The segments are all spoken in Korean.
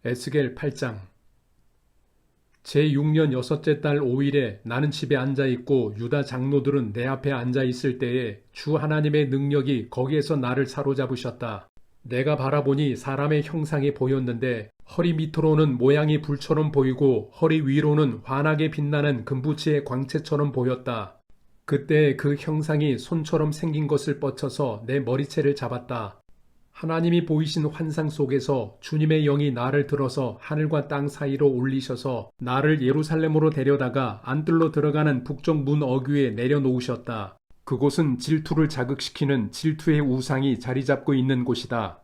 에스겔 8장. 제6년 여섯째 달 5일에 나는 집에 앉아있고 유다 장로들은 내 앞에 앉아있을 때에 주 하나님의 능력이 거기에서 나를 사로잡으셨다. 내가 바라보니 사람의 형상이 보였는데 허리 밑으로는 모양이 불처럼 보이고 허리 위로는 환하게 빛나는 금부치의 광채처럼 보였다. 그때 그 형상이 손처럼 생긴 것을 뻗쳐서 내 머리채를 잡았다. 하나님이 보이신 환상 속에서 주님의 영이 나를 들어서 하늘과 땅 사이로 올리셔서 나를 예루살렘으로 데려다가 안뜰로 들어가는 북쪽 문 어귀에 내려놓으셨다. 그곳은 질투를 자극시키는 질투의 우상이 자리 잡고 있는 곳이다.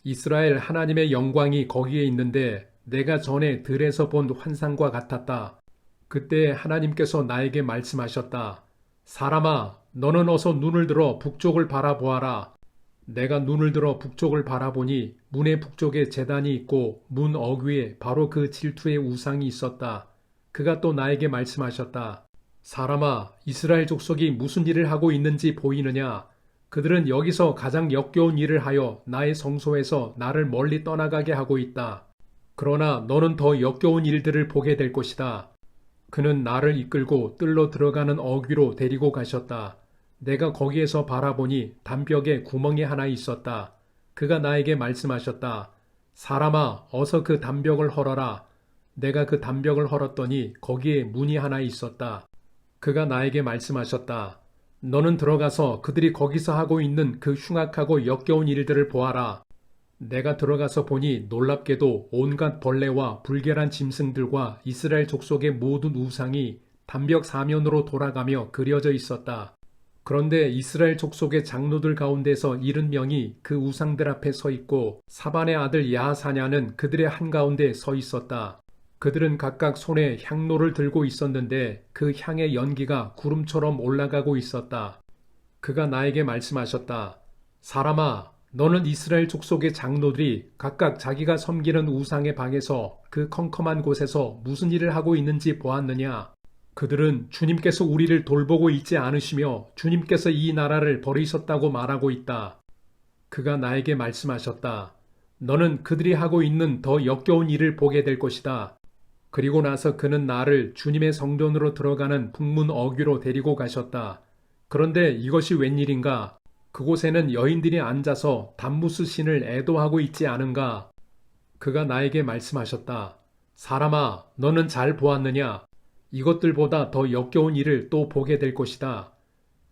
이스라엘 하나님의 영광이 거기에 있는데 내가 전에 들에서 본 환상과 같았다. 그때 하나님께서 나에게 말씀하셨다. 사람아, 너는 어서 눈을 들어 북쪽을 바라보아라. 내가 눈을 들어 북쪽을 바라보니 문의 북쪽에 제단이 있고 문 어귀에 바로 그 질투의 우상이 있었다. 그가 또 나에게 말씀하셨다. 사람아, 이스라엘 족속이 무슨 일을 하고 있는지 보이느냐? 그들은 여기서 가장 역겨운 일을 하여 나의 성소에서 나를 멀리 떠나가게 하고 있다. 그러나 너는 더 역겨운 일들을 보게 될 것이다. 그는 나를 이끌고 뜰로 들어가는 어귀로 데리고 가셨다. 내가 거기에서 바라보니 담벽에 구멍이 하나 있었다. 그가 나에게 말씀하셨다. 사람아, 어서 그 담벽을 헐어라. 내가 그 담벽을 헐었더니 거기에 문이 하나 있었다. 그가 나에게 말씀하셨다. 너는 들어가서 그들이 거기서 하고 있는 그 흉악하고 역겨운 일들을 보아라. 내가 들어가서 보니 놀랍게도 온갖 벌레와 불결한 짐승들과 이스라엘 족속의 모든 우상이 담벽 사면으로 돌아가며 그려져 있었다. 그런데 이스라엘 족속의 장로들 가운데서 70명이 그 우상들 앞에 서 있고 사반의 아들 야하사냐는 그들의 한가운데 서 있었다. 그들은 각각 손에 향로를 들고 있었는데 그 향의 연기가 구름처럼 올라가고 있었다. 그가 나에게 말씀하셨다. 사람아, 너는 이스라엘 족속의 장로들이 각각 자기가 섬기는 우상의 방에서 그 컴컴한 곳에서 무슨 일을 하고 있는지 보았느냐? 그들은 주님께서 우리를 돌보고 있지 않으시며 주님께서 이 나라를 버리셨다고 말하고 있다. 그가 나에게 말씀하셨다. 너는 그들이 하고 있는 더 역겨운 일을 보게 될 것이다. 그리고 나서 그는 나를 주님의 성전으로 들어가는 북문 어귀로 데리고 가셨다. 그런데 이것이 웬일인가? 그곳에는 여인들이 앉아서 담무스 신을 애도하고 있지 않은가? 그가 나에게 말씀하셨다. 사람아, 너는 잘 보았느냐? 이것들보다 더 역겨운 일을 또 보게 될 것이다.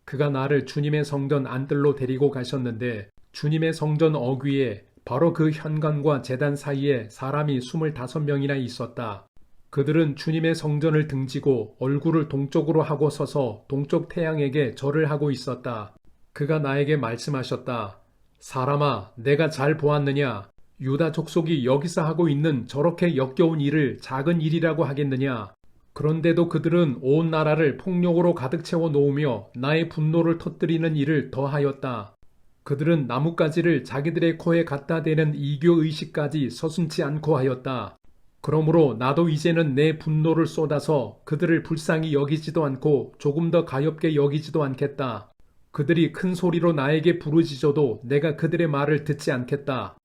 그가 나를 주님의 성전 안뜰로 데리고 가셨는데 주님의 성전 어귀에 바로 그 현관과 제단 사이에 사람이 25명이나 있었다. 그들은 주님의 성전을 등지고 얼굴을 동쪽으로 하고 서서 동쪽 태양에게 절을 하고 있었다. 그가 나에게 말씀하셨다. 사람아, 내가 잘 보았느냐? 유다 족속이 여기서 하고 있는 저렇게 역겨운 일을 작은 일이라고 하겠느냐? 그런데도 그들은 온 나라를 폭력으로 가득 채워 놓으며 나의 분노를 터뜨리는 일을 더하였다. 그들은 나뭇가지를 자기들의 코에 갖다 대는 이교의식까지 서슴지 않고 하였다. 그러므로 나도 이제는 내 분노를 쏟아서 그들을 불쌍히 여기지도 않고 조금 더 가엾게 여기지도 않겠다. 그들이 큰 소리로 나에게 부르짖어도 내가 그들의 말을 듣지 않겠다.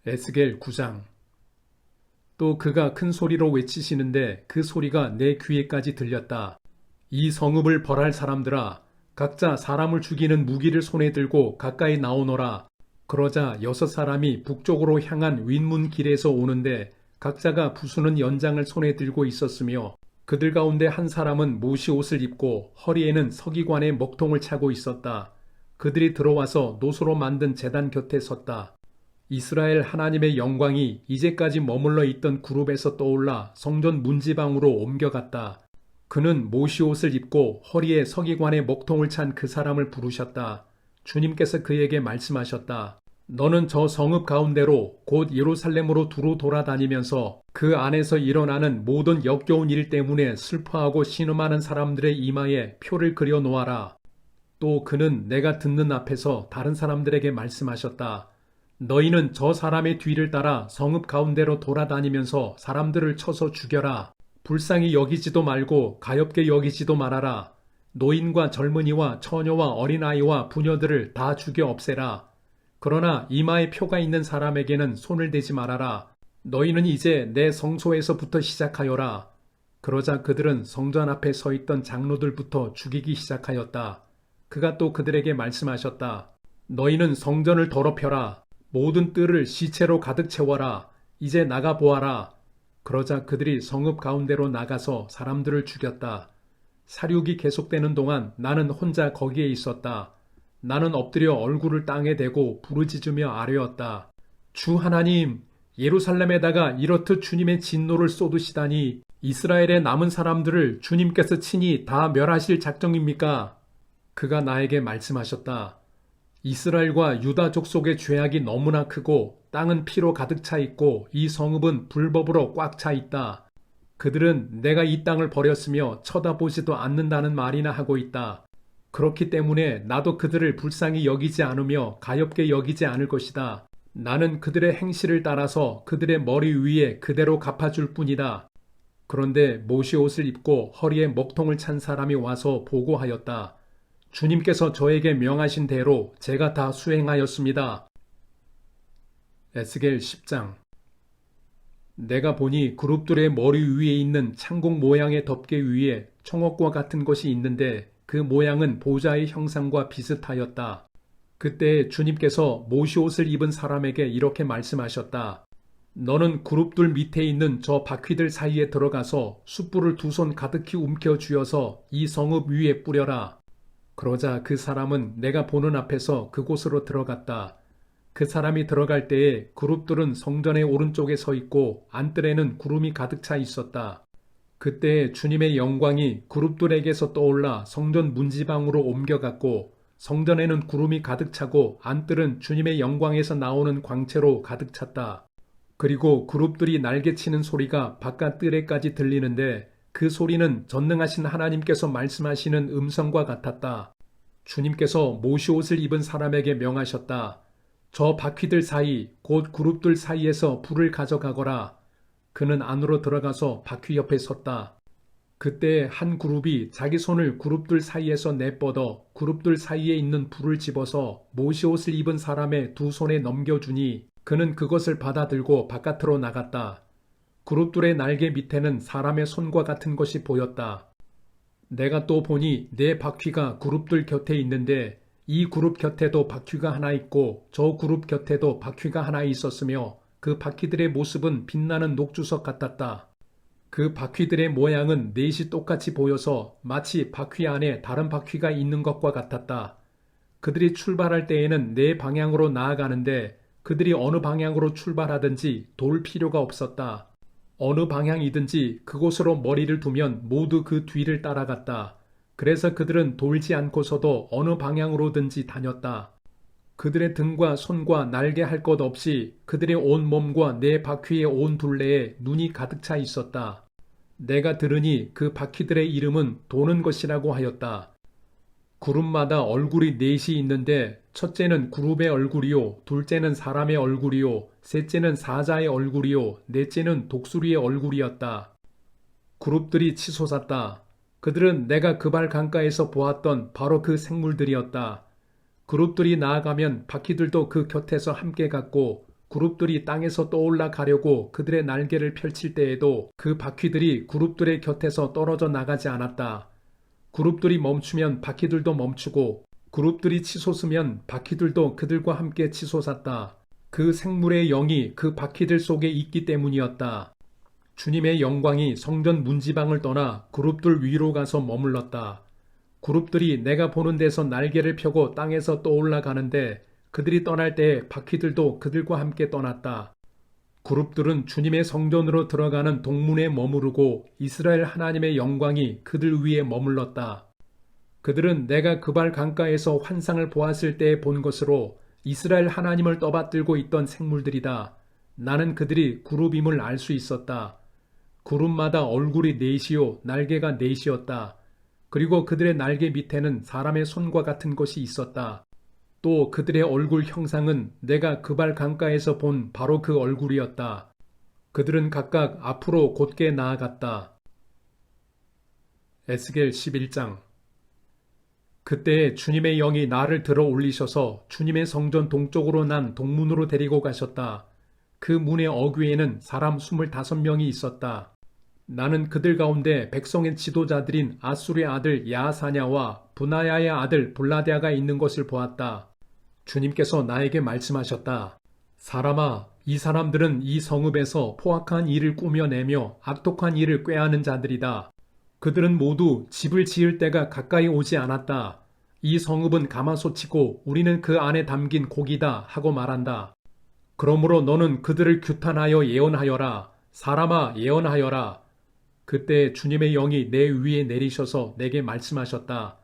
에스겔 9장. 또 그가 큰 소리로 외치시는데 그 소리가 내 귀에까지 들렸다. 이 성읍을 벌할 사람들아, 각자 사람을 죽이는 무기를 손에 들고 가까이 나오너라. 그러자 6사람이 북쪽으로 향한 윗문 길에서 오는데 각자가 부수는 연장을 손에 들고 있었으며 그들 가운데 한 사람은 모시옷을 입고 허리에는 서기관의 먹통을 차고 있었다. 그들이 들어와서 노소로 만든 제단 곁에 섰다. 이스라엘 하나님의 영광이 이제까지 머물러 있던 그룹에서 떠올라 성전 문지방으로 옮겨갔다. 그는 모시옷을 입고 허리에 서기관의 먹통을 찬 그 사람을 부르셨다. 주님께서 그에게 말씀하셨다. 너는 저 성읍 가운데로 곧 예루살렘으로 두루 돌아다니면서 그 안에서 일어나는 모든 역겨운 일 때문에 슬퍼하고 신음하는 사람들의 이마에 표를 그려 놓아라. 또 그는 내가 듣는 앞에서 다른 사람들에게 말씀하셨다. 너희는 저 사람의 뒤를 따라 성읍 가운데로 돌아다니면서 사람들을 쳐서 죽여라. 불쌍히 여기지도 말고 가엾게 여기지도 말아라. 노인과 젊은이와 처녀와 어린아이와 부녀들을 다 죽여 없애라. 그러나 이마에 표가 있는 사람에게는 손을 대지 말아라. 너희는 이제 내 성소에서부터 시작하여라. 그러자 그들은 성전 앞에 서 있던 장로들부터 죽이기 시작하였다. 그가 또 그들에게 말씀하셨다. 너희는 성전을 더럽혀라. 모든 뜰을 시체로 가득 채워라. 이제 나가 보아라. 그러자 그들이 성읍 가운데로 나가서 사람들을 죽였다. 사륙이 계속되는 동안 나는 혼자 거기에 있었다. 나는 엎드려 얼굴을 땅에 대고 부르짖으며 아뢰었다. 주 하나님, 예루살렘에다가 이렇듯 주님의 진노를 쏟으시다니 이스라엘의 남은 사람들을 주님께서 친히 다 멸하실 작정입니까? 그가 나에게 말씀하셨다. 이스라엘과 유다 족속의 죄악이 너무나 크고 땅은 피로 가득 차 있고 이 성읍은 불법으로 꽉 차 있다. 그들은 내가 이 땅을 버렸으며 쳐다보지도 않는다는 말이나 하고 있다. 그렇기 때문에 나도 그들을 불쌍히 여기지 않으며 가엾게 여기지 않을 것이다. 나는 그들의 행실을 따라서 그들의 머리 위에 그대로 갚아줄 뿐이다. 그런데 모시옷을 입고 허리에 먹통을 찬 사람이 와서 보고하였다. 주님께서 저에게 명하신 대로 제가 다 수행하였습니다. 에스겔 10장. 내가 보니 그룹들의 머리 위에 있는 창공 모양의 덮개 위에 청옥과 같은 것이 있는데 그 모양은 보좌의 형상과 비슷하였다. 그때 주님께서 모시옷을 입은 사람에게 이렇게 말씀하셨다. 너는 그룹들 밑에 있는 저 바퀴들 사이에 들어가서 숯불을 두 손 가득히 움켜 쥐어서 이 성읍 위에 뿌려라. 그러자 그 사람은 내가 보는 앞에서 그곳으로 들어갔다. 그 사람이 들어갈 때에 그룹들은 성전의 오른쪽에 서 있고 안뜰에는 구름이 가득 차 있었다. 그때 주님의 영광이 그룹들에게서 떠올라 성전 문지방으로 옮겨갔고 성전에는 구름이 가득 차고 안뜰은 주님의 영광에서 나오는 광채로 가득 찼다. 그리고 그룹들이 날개치는 소리가 바깥 뜰에까지 들리는데 그 소리는 전능하신 하나님께서 말씀하시는 음성과 같았다. 주님께서 모시옷을 입은 사람에게 명하셨다. 저 바퀴들 사이 곧 그룹들 사이에서 불을 가져가거라. 그는 안으로 들어가서 바퀴 옆에 섰다. 그때 한 그룹이 자기 손을 그룹들 사이에서 내뻗어 그룹들 사이에 있는 불을 집어서 모시옷을 입은 사람의 두 손에 넘겨주니 그는 그것을 받아들고 바깥으로 나갔다. 그룹들의 날개 밑에는 사람의 손과 같은 것이 보였다. 내가 또 보니 네 바퀴가 그룹들 곁에 있는데 이 그룹 곁에도 바퀴가 하나 있고 저 그룹 곁에도 바퀴가 하나 있었으며 그 바퀴들의 모습은 빛나는 녹주석 같았다. 그 바퀴들의 모양은 넷이 똑같이 보여서 마치 바퀴 안에 다른 바퀴가 있는 것과 같았다. 그들이 출발할 때에는 네 방향으로 나아가는데 그들이 어느 방향으로 출발하든지 돌 필요가 없었다. 어느 방향이든지 그곳으로 머리를 두면 모두 그 뒤를 따라갔다. 그래서 그들은 돌지 않고서도 어느 방향으로든지 다녔다. 그들의 등과 손과 날개 할 것 없이 그들의 온 몸과 네 바퀴의 온 둘레에 눈이 가득 차 있었다. 내가 들으니 그 바퀴들의 이름은 도는 것이라고 하였다. 그룹마다 얼굴이 넷이 있는데 첫째는 그룹의 얼굴이요, 둘째는 사람의 얼굴이요, 셋째는 사자의 얼굴이요, 넷째는 독수리의 얼굴이었다. 그룹들이 치솟았다. 그들은 내가 그발 강가에서 보았던 바로 그 생물들이었다. 그룹들이 나아가면 바퀴들도 그 곁에서 함께 갔고 그룹들이 땅에서 떠올라 가려고 그들의 날개를 펼칠 때에도 그 바퀴들이 그룹들의 곁에서 떨어져 나가지 않았다. 그룹들이 멈추면 바퀴들도 멈추고 그룹들이 치솟으면 바퀴들도 그들과 함께 치솟았다. 그 생물의 영이 그 바퀴들 속에 있기 때문이었다. 주님의 영광이 성전 문지방을 떠나 그룹들 위로 가서 머물렀다. 그룹들이 내가 보는 데서 날개를 펴고 땅에서 떠올라 가는데 그들이 떠날 때 바퀴들도 그들과 함께 떠났다. 그룹들은 주님의 성전으로 들어가는 동문에 머무르고 이스라엘 하나님의 영광이 그들 위에 머물렀다. 그들은 내가 그발 강가에서 환상을 보았을 때 본 것으로 이스라엘 하나님을 떠받들고 있던 생물들이다. 나는 그들이 그룹임을 알 수 있었다. 그룹마다 얼굴이 넷이요 날개가 넷이었다. 그리고 그들의 날개 밑에는 사람의 손과 같은 것이 있었다. 또 그들의 얼굴 형상은 내가 그발 강가에서 본 바로 그 얼굴이었다. 그들은 각각 앞으로 곧게 나아갔다. 에스겔 11장. 그때 주님의 영이 나를 들어 올리셔서 주님의 성전 동쪽으로 난 동문으로 데리고 가셨다. 그 문의 어귀에는 사람 25명이 있었다. 나는 그들 가운데 백성의 지도자들인 아술의 아들 야사냐와 분하야의 아들 블라데아가 있는 것을 보았다. 주님께서 나에게 말씀하셨다. 사람아, 이 사람들은 이 성읍에서 포악한 일을 꾸며내며 악독한 일을 꾀하는 자들이다. 그들은 모두 집을 지을 때가 가까이 오지 않았다. 이 성읍은 가마솥이고 우리는 그 안에 담긴 고기다 하고 말한다. 그러므로 너는 그들을 규탄하여 예언하여라. 사람아, 예언하여라. 그때 주님의 영이 내 위에 내리셔서 내게 말씀하셨다.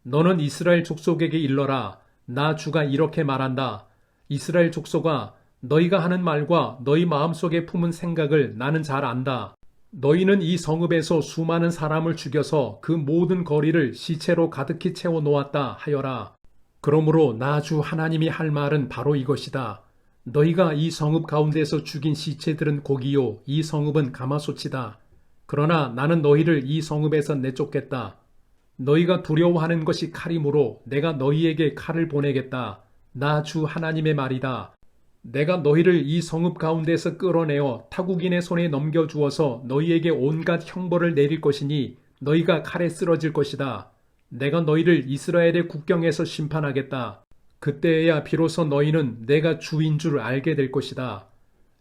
너는 이스라엘 족속에게 일러라. 나 주가 이렇게 말한다. 이스라엘 족속아, 너희가 하는 말과 너희 마음속에 품은 생각을 나는 잘 안다. 너희는 이 성읍에서 수많은 사람을 죽여서 그 모든 거리를 시체로 가득히 채워 놓았다 하여라. 그러므로 나 주 하나님이 할 말은 바로 이것이다. 너희가 이 성읍 가운데서 죽인 시체들은 고기요, 이 성읍은 가마솥이다. 그러나 나는 너희를 이 성읍에서 내쫓겠다. 너희가 두려워하는 것이 칼이므로 내가 너희에게 칼을 보내겠다. 나 주 하나님의 말이다. 내가 너희를 이 성읍 가운데서 끌어내어 타국인의 손에 넘겨주어서 너희에게 온갖 형벌을 내릴 것이니 너희가 칼에 쓰러질 것이다. 내가 너희를 이스라엘의 국경에서 심판하겠다. 그때에야 비로소 너희는 내가 주인 줄 알게 될 것이다.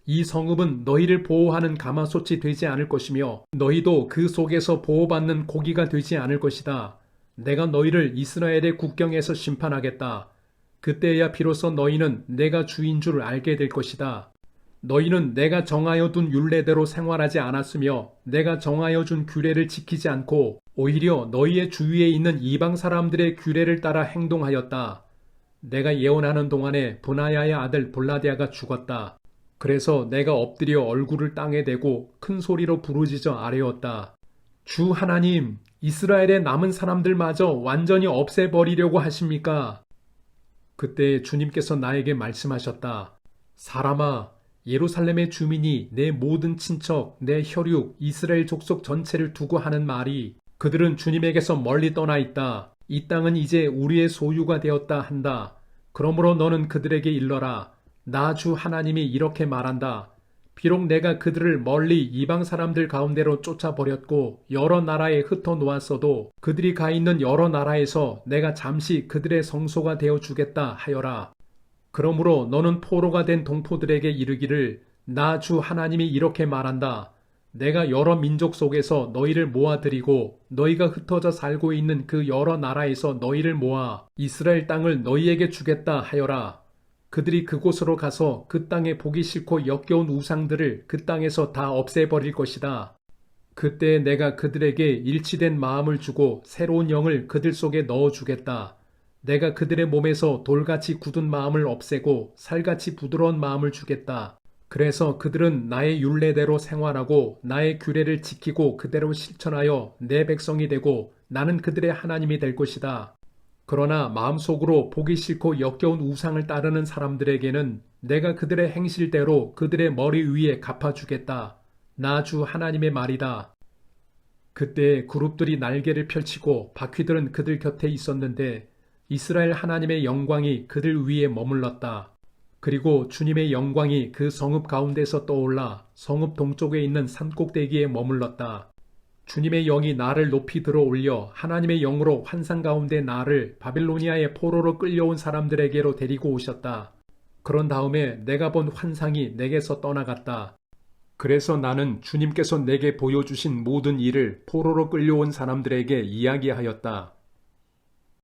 이 성읍은 너희를 보호하는 가마솥이 되지 않을 것이며 너희도 그 속에서 보호받는 고기가 되지 않을 것이다. 내가 너희를 이스라엘의 국경에서 심판하겠다. 그때야 비로소 너희는 내가 주인 줄 알게 될 것이다. 너희는 내가 정하여 둔 율례대로 생활하지 않았으며 내가 정하여 준 규례를 지키지 않고 오히려 너희의 주위에 있는 이방 사람들의 규례를 따라 행동하였다. 내가 예언하는 동안에 분하야의 아들 블라데아가 죽었다. 그래서 내가 엎드려 얼굴을 땅에 대고 큰 소리로 부르짖어 아뢰었다. 주 하나님, 이스라엘의 남은 사람들마저 완전히 없애버리려고 하십니까? 그때 주님께서 나에게 말씀하셨다. 사람아, 예루살렘의 주민이 내 모든 친척, 내 혈육, 이스라엘 족속 전체를 두고 하는 말이 그들은 주님에게서 멀리 떠나 있다. 이 땅은 이제 우리의 소유가 되었다 한다. 그러므로 너는 그들에게 일러라. 나 주 하나님이 이렇게 말한다. 비록 내가 그들을 멀리 이방 사람들 가운데로 쫓아버렸고 여러 나라에 흩어놓았어도 그들이 가 있는 여러 나라에서 내가 잠시 그들의 성소가 되어 주겠다 하여라. 그러므로 너는 포로가 된 동포들에게 이르기를 나 주 하나님이 이렇게 말한다. 내가 여러 민족 속에서 너희를 모아들이고 너희가 흩어져 살고 있는 그 여러 나라에서 너희를 모아 이스라엘 땅을 너희에게 주겠다 하여라. 그들이 그곳으로 가서 그 땅에 보기 싫고 역겨운 우상들을 그 땅에서 다 없애버릴 것이다. 그때 내가 그들에게 일치된 마음을 주고 새로운 영을 그들 속에 넣어주겠다. 내가 그들의 몸에서 돌같이 굳은 마음을 없애고 살같이 부드러운 마음을 주겠다. 그래서 그들은 나의 율례대로 생활하고 나의 규례를 지키고 그대로 실천하여 내 백성이 되고 나는 그들의 하나님이 될 것이다. 그러나 마음속으로 보기 싫고 역겨운 우상을 따르는 사람들에게는 내가 그들의 행실대로 그들의 머리 위에 갚아주겠다. 나 주 하나님의 말이다. 그때 그룹들이 날개를 펼치고 바퀴들은 그들 곁에 있었는데 이스라엘 하나님의 영광이 그들 위에 머물렀다. 그리고 주님의 영광이 그 성읍 가운데서 떠올라 성읍 동쪽에 있는 산꼭대기에 머물렀다. 주님의 영이 나를 높이 들어 올려 하나님의 영으로 환상 가운데 나를 바빌로니아의 포로로 끌려온 사람들에게로 데리고 오셨다. 그런 다음에 내가 본 환상이 내게서 떠나갔다. 그래서 나는 주님께서 내게 보여주신 모든 일을 포로로 끌려온 사람들에게 이야기하였다.